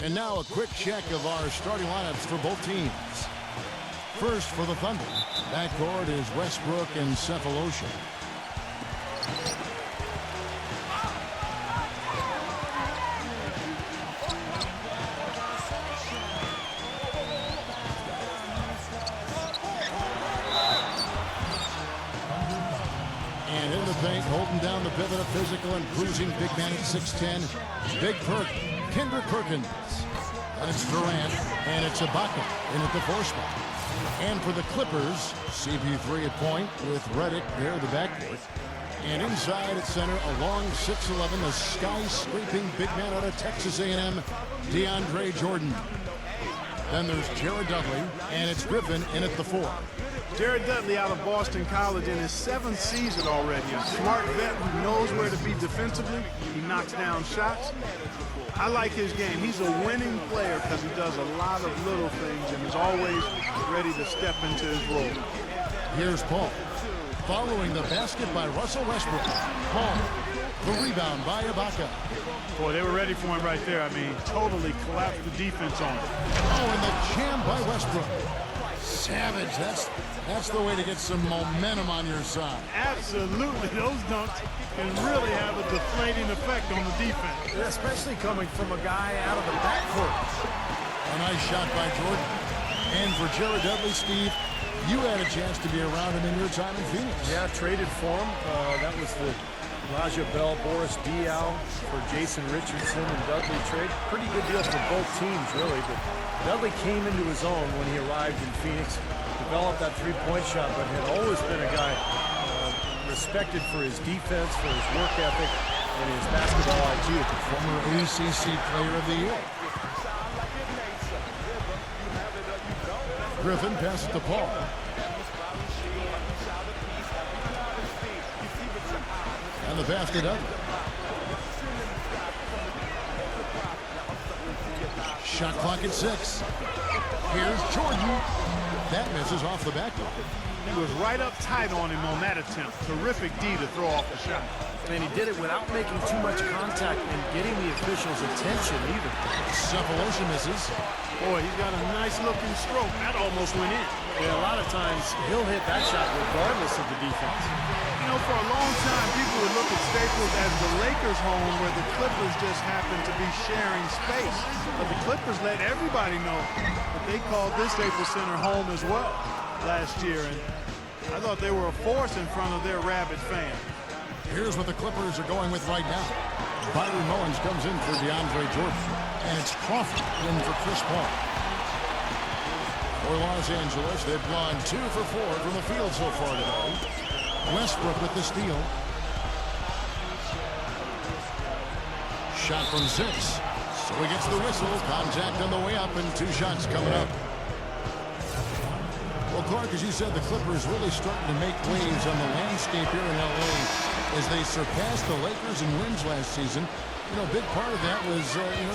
And now a quick check of our starting lineups for both teams. First for the Thunder. Backcourt is Westbrook and Cephalosha. And in the paint, holding down the pivot, a physical and bruising big man at 6'10". Big Perk, Kendrick Perkins. And it's Durant, and it's Ibaka in at the 4 spot. And for the Clippers, CP3 at point with Redick there in the backcourt. And inside at center, a long 6'11", a sky-scraping big man out of Texas A&M, DeAndre Jordan. Then there's Jared Dudley, and it's Griffin in at the 4. Jared Dudley out of Boston College in his 7th season already. A smart vet who knows where to be defensively. He knocks down shots. I like his game. He's a winning player because he does a lot of little things and is always ready to step into his role. Here's Paul. Following the basket by Russell Westbrook. Paul. The rebound by Ibaka. Boy, they were ready for him right there. I mean, totally collapsed the defense on him. Oh, and the jam by Westbrook. Savage. That's the way to get some momentum on your side. Absolutely. Those dunks can really have a deflating effect on the defense. Especially coming from a guy out of the backcourt. A nice shot by Jordan. And for Jared Dudley, Steve, you had a chance to be around him in your time in Phoenix. Yeah, traded for him. That was the Raja Bell, Boris Diaw for Jason Richardson and Dudley trade. Pretty good deal for both teams, really. But Dudley came into his own when he arrived in Phoenix, developed that three-point shot, but had always been a guy respected for his defense, for his work ethic, and his basketball IQ. Former ACC Player of the Year. Griffin passes to Paul. And the basket up. Shot clock at 6. Here's Jordan. That misses off the backboard. He was right up tight on him on that attempt. Terrific D to throw off the shot. And he did it without making too much contact and getting the officials' attention either. Cephalosha misses. Boy, he's got a nice looking stroke. That almost went in. Yeah, a lot of times he'll hit that shot regardless of the defense. You know, for a long time, people would look at Staples as the Lakers' home where the Clippers just happen to be sharing space. But the Clippers let everybody know that they called this Staples Center home as well last year. And I thought they were a force in front of their rabid fans. Here's what the Clippers are going with right now. Byron Mullins comes in for DeAndre Jordan. And it's Crawford in for Chris Paul. For Los Angeles, they've gone 2 for 4 from the field so far today. Westbrook with the steal. Shot from 6. So he gets the whistle. Contact on the way up and 2 shots coming up. Well, Clark, as you said, the Clippers really starting to make waves on the landscape here in L.A. as they surpassed the Lakers in wins last season. You know, a big part of that was,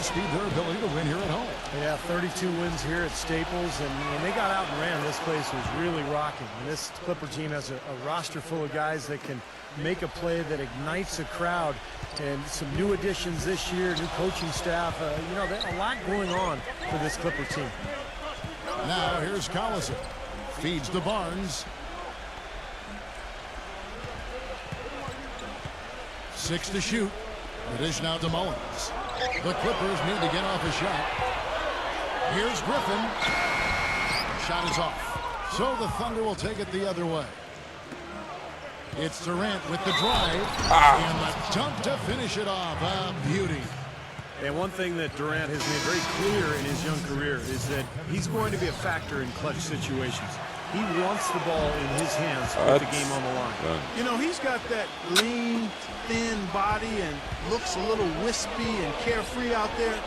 Steve, their ability to win here at home. Yeah, 32 wins here at Staples, and when they got out and ran, this place was really rocking. And this Clipper team has a roster full of guys that can make a play that ignites a crowd, and some new additions this year, new coaching staff. There's a lot going on for this Clipper team. Now, here's Collison. Feeds to Barnes. 6 to shoot. It is now to Mullins. The Clippers need to get off a shot. Here's Griffin. Shot is off. So the Thunder will take it the other way. It's Durant with the drive. And the dunk to finish it off. A beauty. And one thing that Durant has made very clear in his young career is that he's going to be a factor in clutch situations. He wants the ball in his hands with the game on the line. You know, he's got that lean, thin body and looks a little wispy and carefree out there.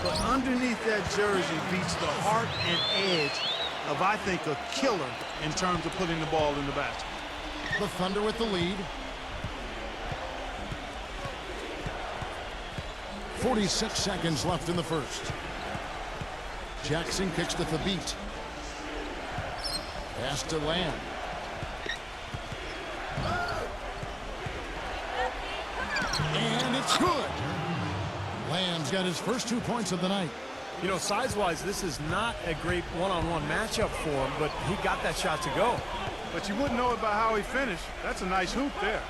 But underneath that jersey beats the heart and edge of, I think, a killer in terms of putting the ball in the basket. The Thunder with the lead. 46 seconds left in the first. Jackson kicks to Thabit. Pass to Lamb. And it's good. Lamb's got his first 2 points of the night. You know, size-wise, this is not a great one-on-one matchup for him, but he got that shot to go. But you wouldn't know it by how he finished. That's a nice hoop there.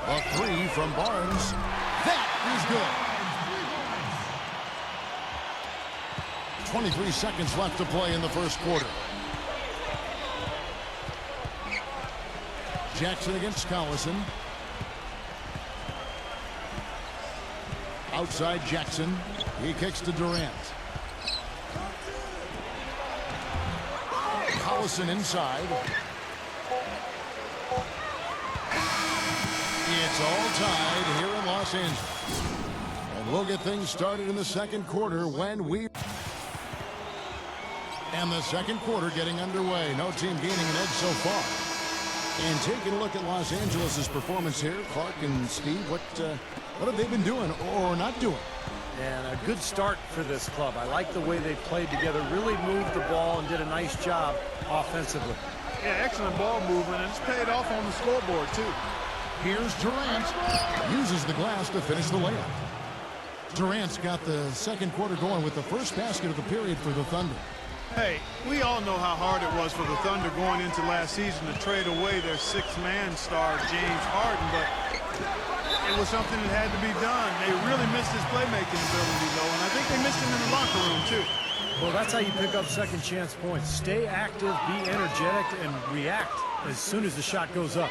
A three from Barnes. That is good. 23 seconds left to play in the first quarter. Jackson against Collison. Outside Jackson. He kicks to Durant. Collison inside. It's all tied here in Los Angeles. And we'll get things started in the second quarter when we... And the second quarter getting underway. No team gaining an edge so far. And taking a look at Los Angeles' performance here, Clark and Steve, what have they been doing or not doing? And a good start for this club. I like the way they played together, really moved the ball and did a nice job offensively. Yeah, excellent ball movement, and it's paid off on the scoreboard, too. Here's Durant. Uses the glass to finish the layup. Durant's got the second quarter going with the first basket of the period for the Thunder. Hey, we all know how hard it was for the Thunder going into last season to trade away their six-man star, James Harden, but it was something that had to be done. They really missed his playmaking ability, though, and I think they missed him in the locker room, too. Well, that's how you pick up second chance points. Stay active, be energetic, and react as soon as the shot goes up.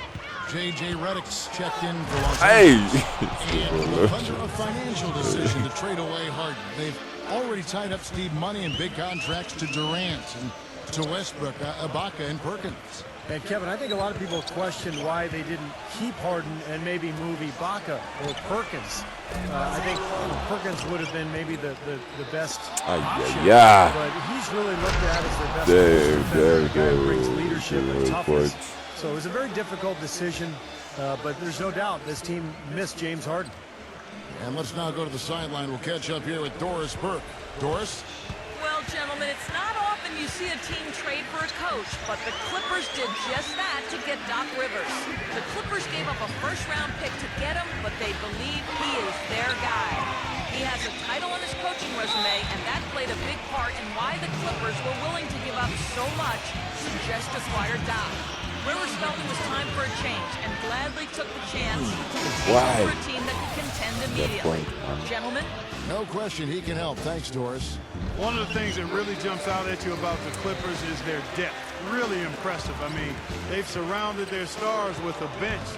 J.J. Redick's checked in for Los Angeles. And the Thunder a financial decision to trade away Harden. They've already tied up Steve Money and big contracts to Durant and to Westbrook, Ibaka, and Perkins. And Kevin, I think a lot of people question why they didn't keep Harden and maybe move Ibaka or Perkins. I think Perkins would have been maybe the best option, but he's really looked at as the best defender. The guy brings leadership and toughness. So it was a very difficult decision, but there's no doubt this team missed James Harden. And let's now go to the sideline. We'll catch up here with Doris Burke. Doris? Well, gentlemen, it's not often you see a team trade for a coach, but the Clippers did just that to get Doc Rivers. The Clippers gave up a first-round pick to get him, but they believe he is their guy. He has a title on his coaching resume, and that played a big part in why the Clippers were willing to give up so much to just acquire Doc. Rivers felt it was time for a change and gladly took the chance to take over a team that could contend immediately. Gentlemen? No question he can help. Thanks, Doris. One of the things that really jumps out at you about the Clippers is their depth. Really impressive. I mean, they've surrounded their stars with a bench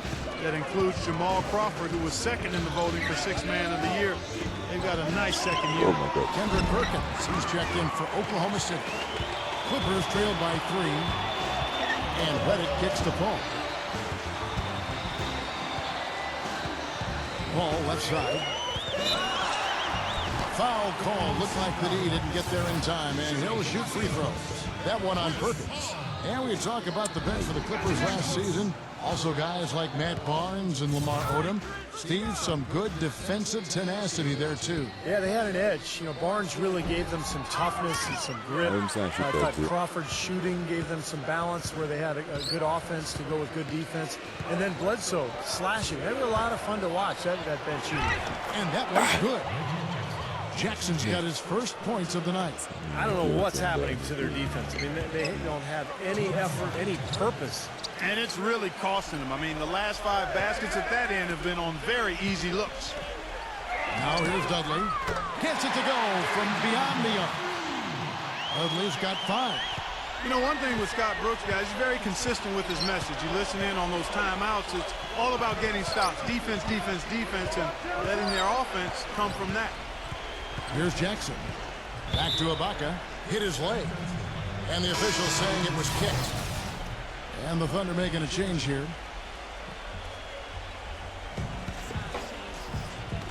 that includes Jamal Crawford, who was second in the voting for Sixth Man of the Year. They've got a nice second year. Kendrick Perkins, he's checked in for Oklahoma City. Clippers trailed by 3. And Redick kicks to Paul. Paul left side. Foul call. Looked like that he didn't get there in time, and he'll shoot free throws. That one on Perkins. And we talk about the bench for the Clippers last season. Also guys like Matt Barnes and Lamar Odom. Steve, some good defensive tenacity there too. Yeah, they had an edge. You know, Barnes really gave them some toughness and some grit. I thought Crawford's shooting gave them some balance where they had a good offense to go with good defense. And then Bledsoe slashing. They were a lot of fun to watch, that bench unit. And that was good. Jackson's got his first points of the night. I don't know what's happening to their defense. I mean, they don't have any effort, any purpose. And it's really costing them. I mean, the last 5 baskets at that end have been on very easy looks. Now here's Dudley. Gets it to go from beyond the arc. Dudley's got 5. You know, one thing with Scott Brooks, guys, he's very consistent with his message. You listen in on those timeouts. It's all about getting stops. Defense, defense, defense, and letting their offense come from that. Here's Jackson. Back to Ibaka. Hit his leg. And the official saying it was kicked. And the Thunder making a change here.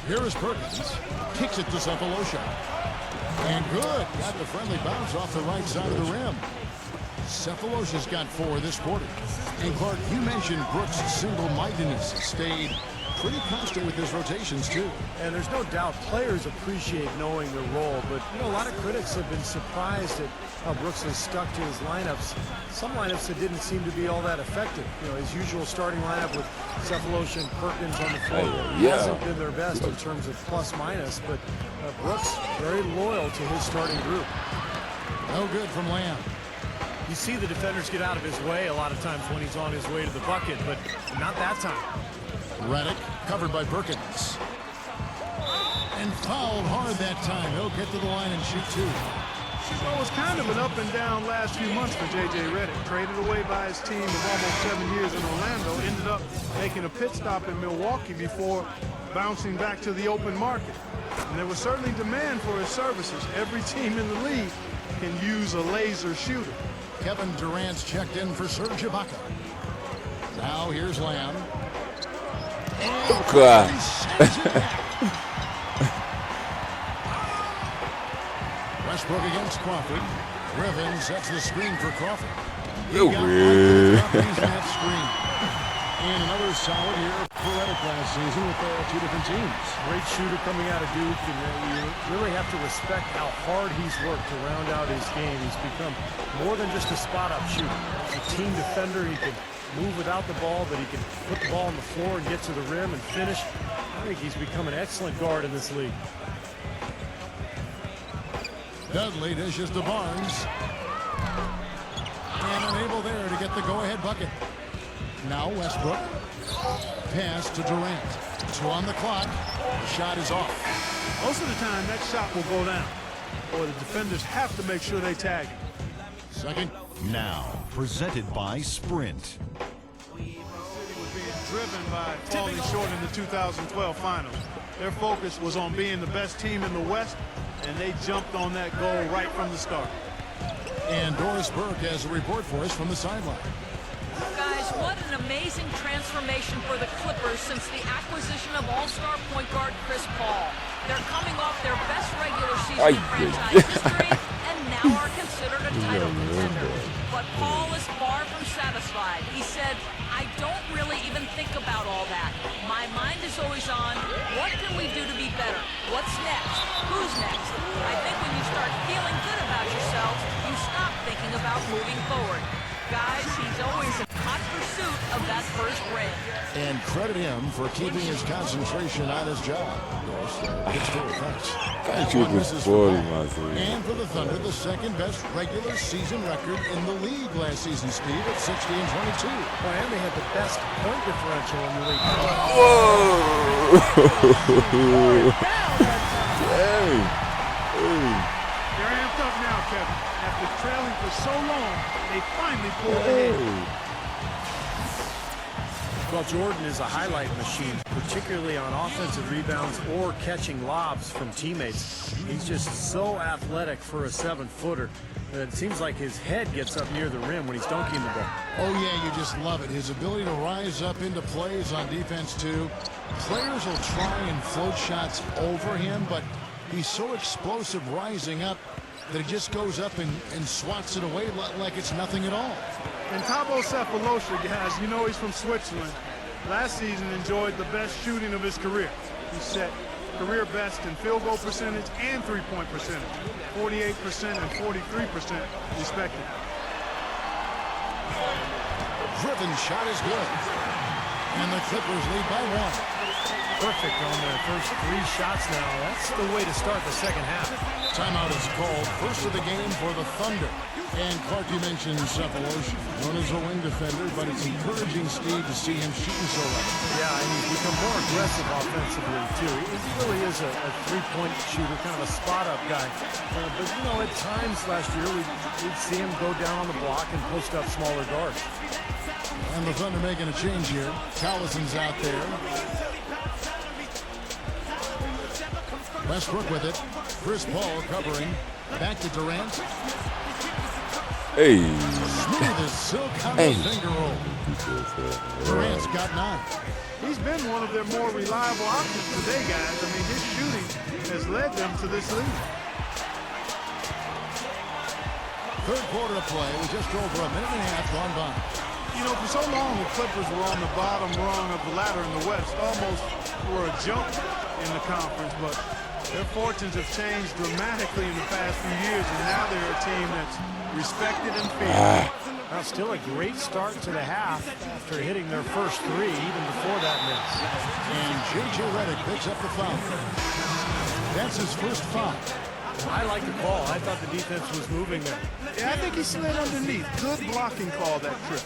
Here is Perkins. Kicks it to Cephalosha. And good. Got the friendly bounce off the right side of the rim. Cephalosha's got 4 this quarter. And Clark, you mentioned Brooks' single-mindedness stayed pretty constant with his rotations, too. And there's no doubt players appreciate knowing their role, but a lot of critics have been surprised at how Brooks has stuck to his lineups. Some lineups that didn't seem to be all that effective. His usual starting lineup with Cephalosha and Perkins on the floor hasn't been their best in terms of plus minus, but Brooks very loyal to his starting group. No good from Lamb. You see the defenders get out of his way a lot of times when he's on his way to the bucket, but not that time. Redick covered by Perkins. And fouled hard that time. He'll get to the line and shoot two. Well, it was kind of an up and down last few months for J.J. Redick. Traded away by his team of almost 7 years in Orlando. Ended up making a pit stop in Milwaukee before bouncing back to the open market. And there was certainly demand for his services. Every team in the league can use a laser shooter. Kevin Durant's checked in for Serge Ibaka. Now here's Lamb. God. Westbrook against Crawford. Griffin sets the screen for Crawford. You're weird. That screen. And another solid year for Redick last season with two different teams. Great shooter coming out of Duke, and you really have to respect how hard he's worked to round out his game. He's become more than just a spot-up shooter. He's a team defender. He can move without the ball, but he can put the ball on the floor and get to the rim and finish. I think he's become an excellent guard in this league. Dudley dishes to Barnes. And unable there to get the go-ahead bucket. Now Westbrook. Pass to Durant. 2 on the clock. The shot is off. Most of the time, that shot will go down. Or the defenders have to make sure they tag him. Second. Now, presented by Sprint. City was being driven by falling short in the 2012 finals. Their focus was on being the best team in the West, and they jumped on that goal right from the start. And Doris Burke has a report for us from the sideline. Guys, what an amazing transformation for the Clippers since the acquisition of all-star point guard Chris Paul. They're coming off their best regular season in franchise history and now are considered a title contender. But Paul is far from satisfied. He said, I don't really even think about all that. My mind is always on, what can we do to be better? What's next? Who's next? I think when you start feeling good about yourself, you stop thinking about moving forward. Guys, he's always in hot pursuit of that first ring. And credit him for keeping his concentration on his job. It's still thanks. That shoot was 40, myself. And for the Thunder, the second best regular season record in the league last season, Steve, at 60 and 22. Miami had the best point differential in the league. Whoa! Dang. They're amped up now, Kevin. After trailing for so long, they finally pulled ahead. Well, Jordan is a highlight machine, particularly on offensive rebounds or catching lobs from teammates. He's just so athletic for a 7-footer that it seems like his head gets up near the rim when he's dunking the ball. Oh, yeah, you just love it. His ability to rise up into plays on defense, too. Players will try and float shots over him, but he's so explosive rising up that he just goes up and swats it away like it's nothing at all. And Thabo Cephalosha, guys, you know he's from Switzerland. Last season enjoyed the best shooting of his career. He set career best in field goal percentage and three-point percentage, 48% and 43% respectively. Griffin's shot is good. And the Clippers lead by 1. Perfect on their first 3 shots now. That's the way to start the second half. Timeout is called. First of the game for the Thunder. And Clark, you mentioned Cephalosha, known as a wing defender, but it's encouraging, Steve, to see him shooting so well. Yeah, and he's become more aggressive offensively, too. He really is a three-point shooter, kind of a spot-up guy. But, at times last year, we'd see him go down on the block and post up smaller guards. And the Thunder making a change here. Collison's out there. Westbrook with it. Chris Paul covering. Back to Durant. Hey. Smooth as silk on the finger roll. Durant's got 9. He's been one of their more reliable options today, guys. I mean, his shooting has led them to this lead. Third quarter of play with just over a minute and a half gone by. You know, for so long, the Clippers were on the bottom rung of the ladder in the West, almost were a joke in the conference, but their fortunes have changed dramatically in the past few years, and now they're a team that's respected and feared. Well, still a great start to the half after hitting their first three, even before that miss. And J.J. Redick picks up the foul. That's his first foul. I like the call. I thought the defense was moving there. Yeah, I think he slid underneath. Good blocking call that trip.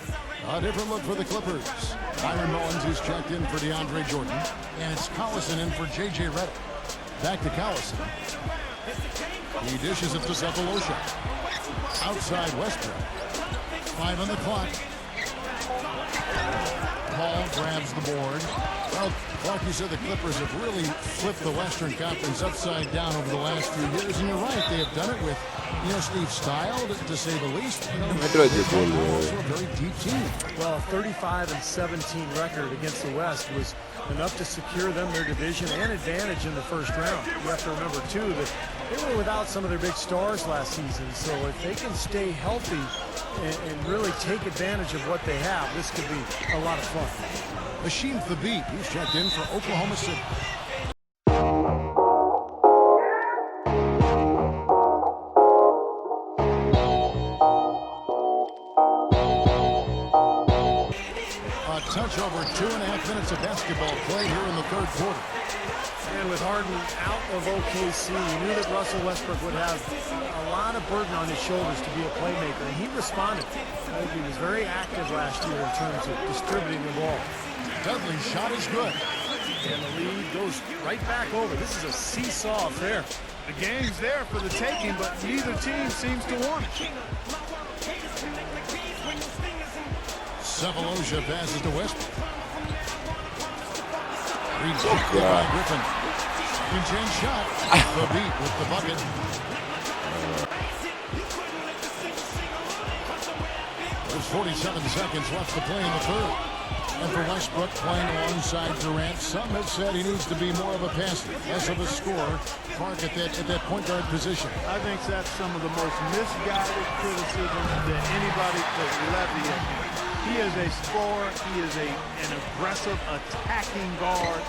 A different look for the Clippers. Byron Mullins is checked in for DeAndre Jordan. And it's Collison in for J.J. Redick. Back to Collison. He dishes it to Cephalosha. Outside Westbrook. 5 on the clock. Paul grabs the board. Well, like you said, the Clippers have really flipped the Western Conference upside down over the last few years. And you're right, they have done it with, Steve Style, to say the least. Also a very deep team. Well, a 35-17 record against the West was enough to secure them their division and advantage in the first round. You have to remember, too, that they were without some of their big stars last season. So if they can stay healthy and really take advantage of what they have, this could be a lot of fun. Machine Thabit, he's checked in for Oklahoma City. A touch over 2.5 minutes of basketball play here in the third quarter. And with Harden out of OKC, we knew that Russell Westbrook would have a lot of burden on his shoulders to be a playmaker, and he responded. He was very active last year in terms of distributing the ball. Dudley's shot is good. And the lead goes right back over. This is a seesaw affair. The game's there for the taking, but neither team seems to want it. Cephalosha passes to Westbrook. Rejected by Griffin. Second shot. The beat with the bucket. There's 47 seconds left to play in the third. And for Westbrook playing alongside Durant, some have said he needs to be more of a passer, less of a scorer. Clark at that point guard position. I think that's some of the most misguided criticism that anybody could levy at him. He is a scorer. He is an aggressive, attacking guard.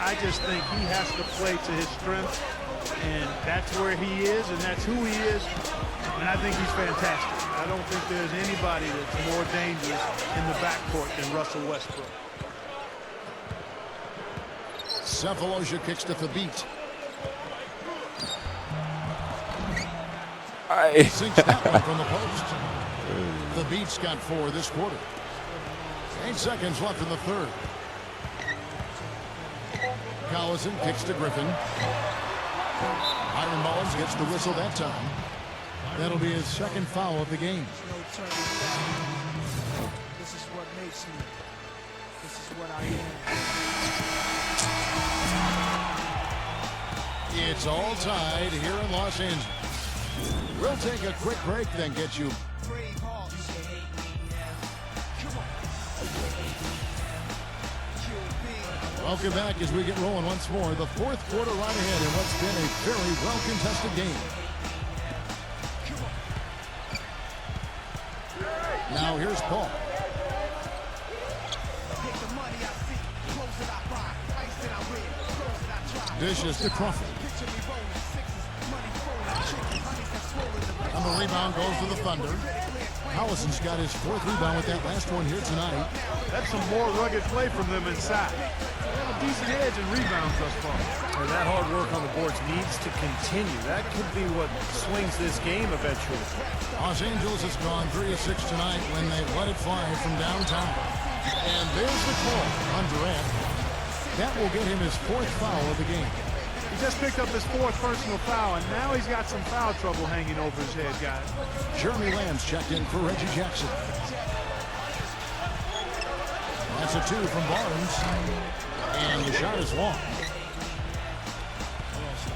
I just think he has to play to his strength, and that's where he is, and that's who he is, and I think he's fantastic. I don't think there's anybody that's more dangerous in the backcourt than Russell Westbrook. Cephalosha kicks to Thabit. Sinks that one from the post. Thabit's got 4 this quarter. 8 seconds left in the third. Collison kicks to Griffin. Byron Mullins gets the whistle that time. That'll be his second foul of the game. This is what makes me. This is what I am. It's all tied here in Los Angeles. We'll take a quick break, then get you. Welcome back as we get rolling once more. The fourth quarter right ahead in what's been a very well-contested game. Now here's Paul. Dishes to Crawford. And the rebound goes to the Thunder. Hollison's got his 4th rebound with that last one here tonight. That's some more rugged play from them inside. They have a decent edge in rebounds thus far. And that hard work on the boards needs to continue. That could be what swings this game eventually. Los Angeles has gone 3 of 6 tonight when they let it fly from downtown. And there's the call on Durant. That will get him his 4th foul of the game. He just picked up his 4th personal foul, and now he's got some foul trouble hanging over his head, guys. Jeremy Lamb's checked in for Reggie Jackson. That's a 2 from Barnes. And the shot is long.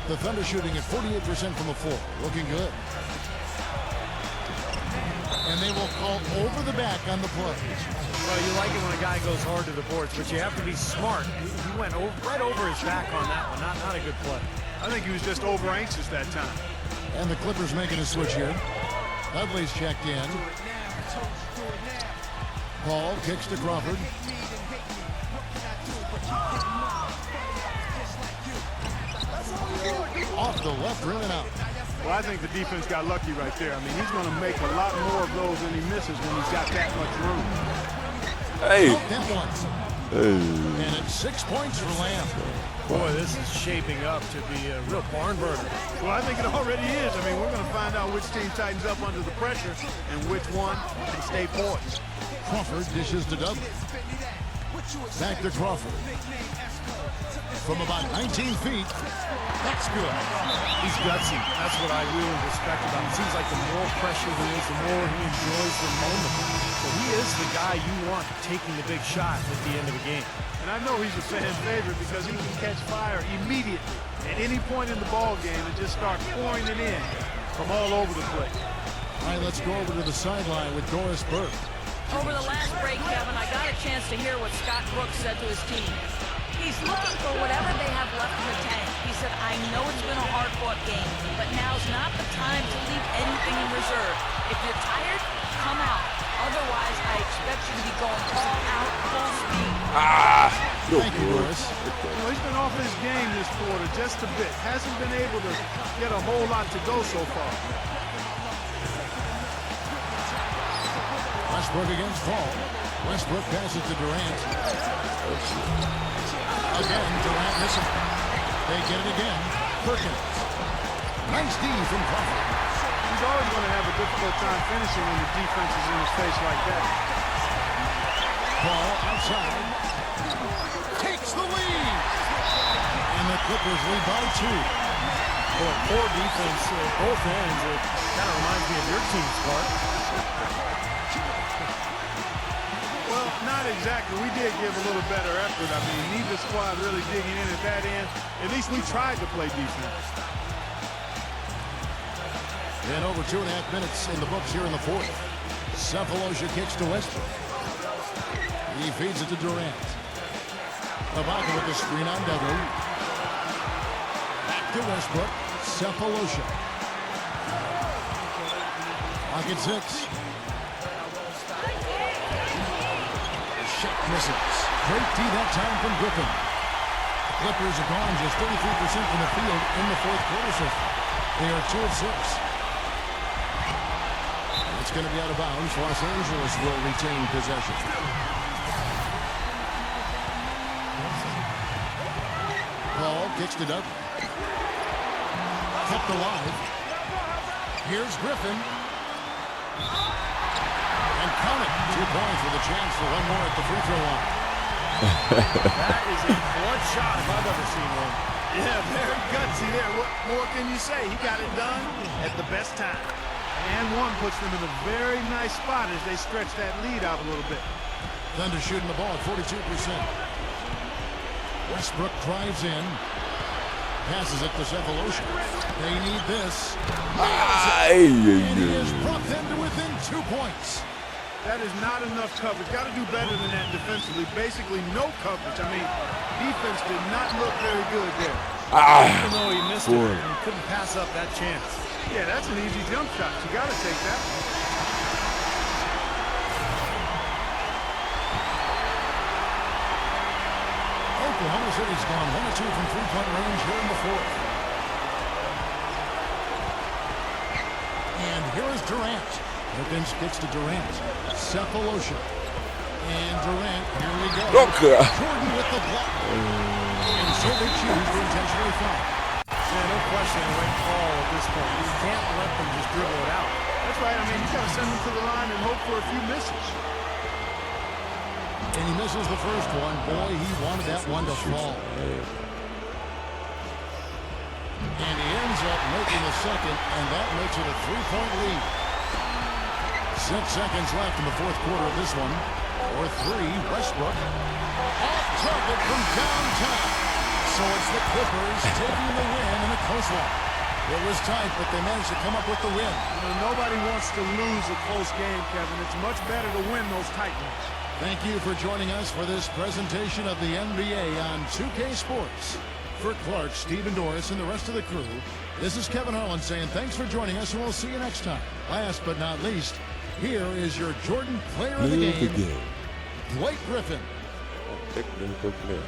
The Thunder shooting at 48% from the floor. Looking good. And they will call over the back on the play. Well, you like it when a guy goes hard to the boards, but you have to be smart. He went right over his back on that one. Not a good play. I think he was just over anxious that time. And the Clippers making a switch here. Dudley's checked in. Paul kicks to Crawford. Off the left rim and out. Well, I think the defense got lucky right there. I mean, he's going to make a lot more of those than he misses when he's got that much room. Hey. That one. Hey. And it's 6 points for Lamb. Boy, this is shaping up to be a real barn burner. Well, I think it already is. I mean, we're going to find out which team tightens up under the pressure and which one can stay poised. Crawford dishes to Dudley. Back to Crawford. From about 19 feet. That's good. He's gutsy. That's what I really respect about him. It seems like the more pressure there is, the more he enjoys the moment. So he is the guy you want taking the big shot at the end of the game. And I know he's a fan favorite because he can catch fire immediately at any point in the ball game and just start pouring it in from all over the place. All right, let's go over to the sideline with Doris Burke. Over the last break, Kevin, I got a chance to hear what Scott Brooks said to his team. He's looking for whatever they have left in the tank. He said, I know it's been a hard-fought game, but now's not the time to leave anything in reserve. If you're tired, come out. Otherwise, I expect you to be going all out, full speed. Thank you, Doris. You know, he's been off his game this quarter just a bit. Hasn't been able to get a whole lot to go so far. Westbrook against Paul. Westbrook passes to Durant. Again, Durant missing. They get it again. Perkins. Nice D from Crawford. He's always going to have a difficult time finishing when the defense is in his face like that. Paul outside. Takes the lead. And the Clippers lead by 2. Boy, poor defense at both ends. It kind of reminds me of your team's part. Well, not exactly. We did give a little better effort. I mean, neither squad really digging in at that end. At least we tried to play defense. And over 2.5 minutes in the books here in the fourth. Cephalosha kicks to Westbrook. He feeds it to Durant. Ibaka with the screen on Dudley. Back to Westbrook. Cephalosha. Pocket 6. Shot misses. Great D that time from Griffin. The Clippers have gone just 33% from the field in the fourth quarter so far. They are 2 of 6. It's going to be out of bounds. Los Angeles will retain possession. Paul kicks to Dudley. Kept alive. Here's Griffin. And count it. 2 points with a chance for one more at the free throw line. That is a blood shot if I've ever seen one. Yeah, very gutsy there. What more can you say? He got it done at the best time. And one puts them in a very nice spot as they stretch that lead out a little bit. Thunder shooting the ball at 42%. Westbrook drives in. Passes it to Cephalosha. They need this. And he has brought them to within 2 points. That is not enough coverage. Got to do better than that defensively. Basically no coverage. I mean, defense did not look very good there. Even though he missed it, he couldn't pass up that chance. Yeah, that's an easy jump shot. You got to take that one. Oklahoma City's gone 1 of 2 from three-point range here in the fourth. And here is Durant. Perkins gets to Durant. Cephalosha. And Durant, here we go. Jordan with the block. And so they choose to intentionally foul. Yeah, no question, the right call at this point. You can't let them just dribble it out. That's right. I mean, you got to send them to the line and hope for a few misses. And he misses the first one. Boy, he wanted that one to fall. And he ends up making the second, and that makes it a 3-point lead. 6 seconds left in the fourth quarter of this one. Or 3, Westbrook. Off target from downtown. So it's the Clippers taking the win in the close one. It was tight, but they managed to come up with the win. You know, nobody wants to lose a close game, Kevin. It's much better to win those tight ones. Thank you for joining us for this presentation of the NBA on 2K Sports. For Clark, Stephen Doris, and the rest of the crew, this is Kevin Harlan saying thanks for joining us, and we'll see you next time. Last but not least, here is your Jordan Player of the Game, Blake Griffin. Technical player.